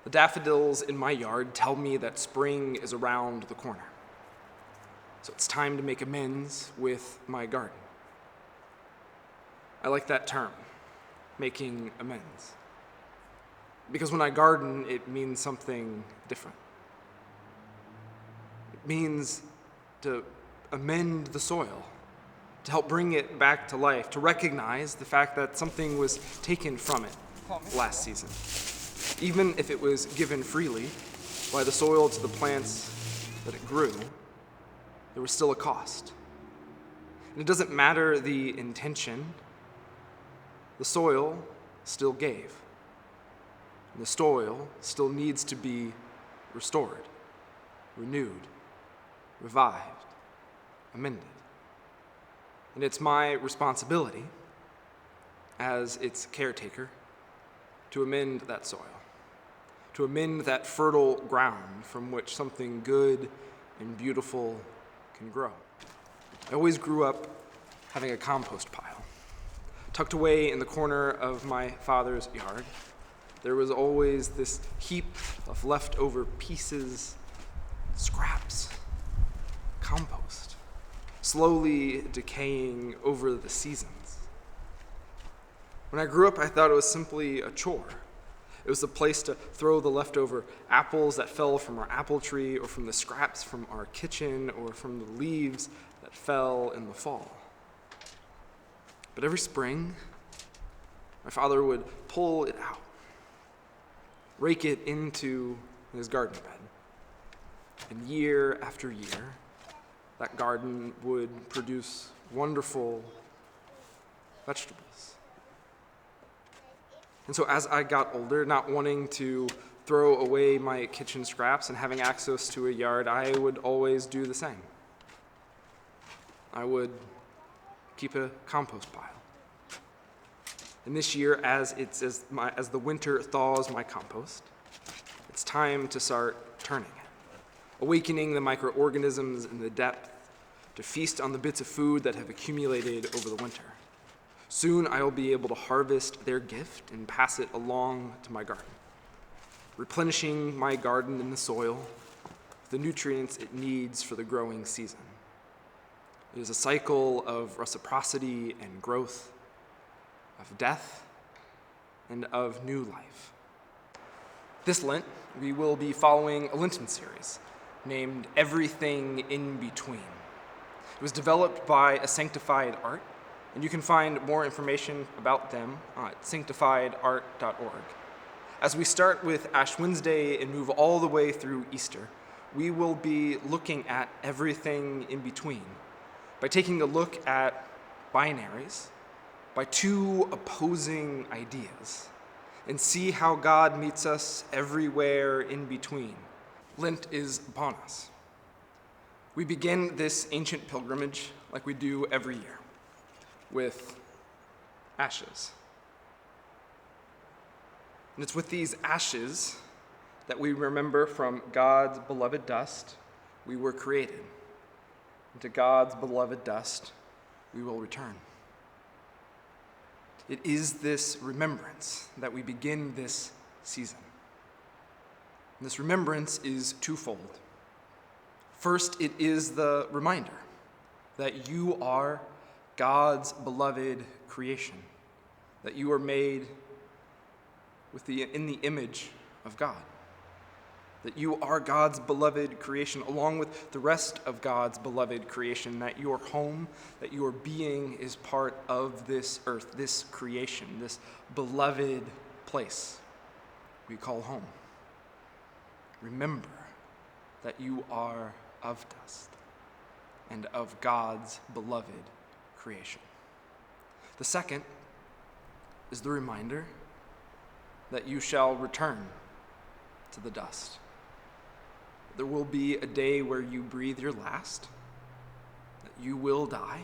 The daffodils in my yard tell me that spring is around the corner. So it's time to make amends with my garden. I like that term, making amends. Because when I garden, it means something different. It means to amend the soil, to help bring it back to life, to recognize the fact that something was taken from it last season. Even if it was given freely by the soil to the plants that it grew, there was still a cost. And it doesn't matter the intention, the soil still gave. And the soil still needs to be restored, renewed, revived, amended. And it's my responsibility as its caretaker to amend that soil, to amend that fertile ground from which something good and beautiful can grow. I always grew up having a compost pile. Tucked away in the corner of my father's yard, there was always this heap of leftover pieces, scraps, compost, slowly decaying over the seasons. When I grew up, I thought it was simply a chore. It was a place to throw the leftover apples that fell from our apple tree, or from the scraps from our kitchen, or from the leaves that fell in the fall. But every spring, my father would pull it out, rake it into his garden bed. And year after year, that garden would produce wonderful vegetables. And so as I got older, not wanting to throw away my kitchen scraps and having access to a yard, I would always do the same. I would keep a compost pile. And this year, as the winter thaws my compost, it's time to start turning it, awakening the microorganisms in the depth to feast on the bits of food that have accumulated over the winter. Soon I will be able to harvest their gift and pass it along to my garden, replenishing my garden in the soil with the nutrients it needs for the growing season. It is a cycle of reciprocity and growth, of death and of new life. This Lent, we will be following a Lenten Series named Everything in Between. It was developed by A Sanctified Art, and you can find more information about them at sanctifiedart.org. As we start with Ash Wednesday and move all the way through Easter, we will be looking at everything in between by taking a look at binaries, by two opposing ideas, and see how God meets us everywhere in between. Lent is upon us. We begin this ancient pilgrimage like we do every year, with ashes. And it's with these ashes that we remember from God's beloved dust we were created. And to God's beloved dust we will return. It is this remembrance that we begin this season. And this remembrance is twofold. First, it is the reminder that you are God's beloved creation, that you are made in the image of God, that you are God's beloved creation along with the rest of God's beloved creation, that your home, that your being is part of this earth, this creation, this beloved place we call home. Remember that you are of dust and of God's beloved creation. The second is the reminder that you shall return to the dust. There will be a day where you breathe your last, that you will die.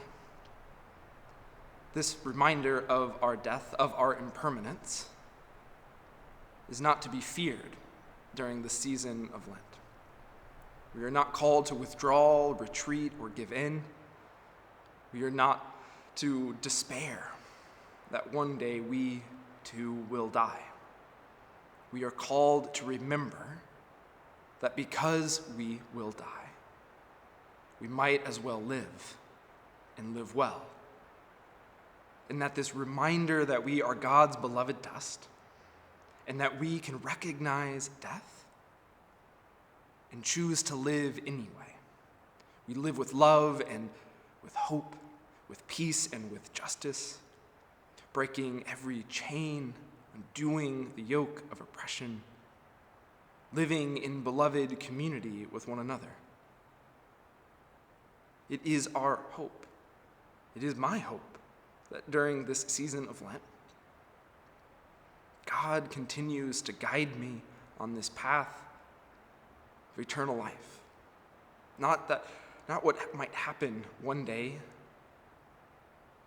This reminder of our death, of our impermanence, is not to be feared during the season of Lent. We are not called to withdraw, retreat, or give in. We are not to despair that one day we too will die. we are called to remember that because we will die, we might as well live and live well. And that this reminder that we are God's beloved dust and that we can recognize death and choose to live anyway. We live with love and with hope, with peace and with justice, breaking every chain, undoing the yoke of oppression, living in beloved community with one another. It is our hope. It is my hope that during this season of Lent, God continues to guide me on this path of eternal life. Not what might happen one day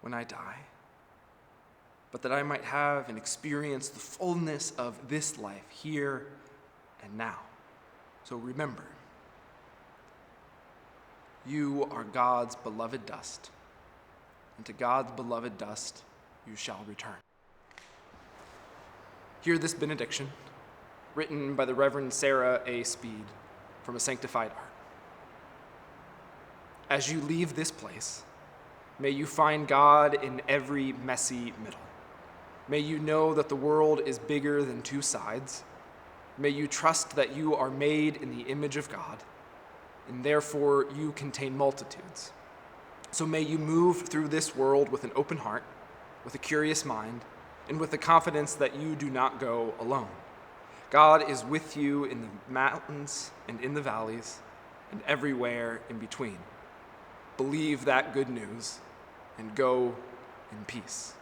when I die, but that I might have and experience the fullness of this life here and now. So remember, you are God's beloved dust, and to God's beloved dust you shall return. Hear this benediction, written by the Reverend Sarah A. Speed from A Sanctified Art. As you leave this place, may you find God in every messy middle. May you know that the world is bigger than two sides. May you trust that you are made in the image of God, and therefore you contain multitudes. So may you move through this world with an open heart, with a curious mind, and with the confidence that you do not go alone. God is with you in the mountains and in the valleys and everywhere in between. Believe that good news and go in peace.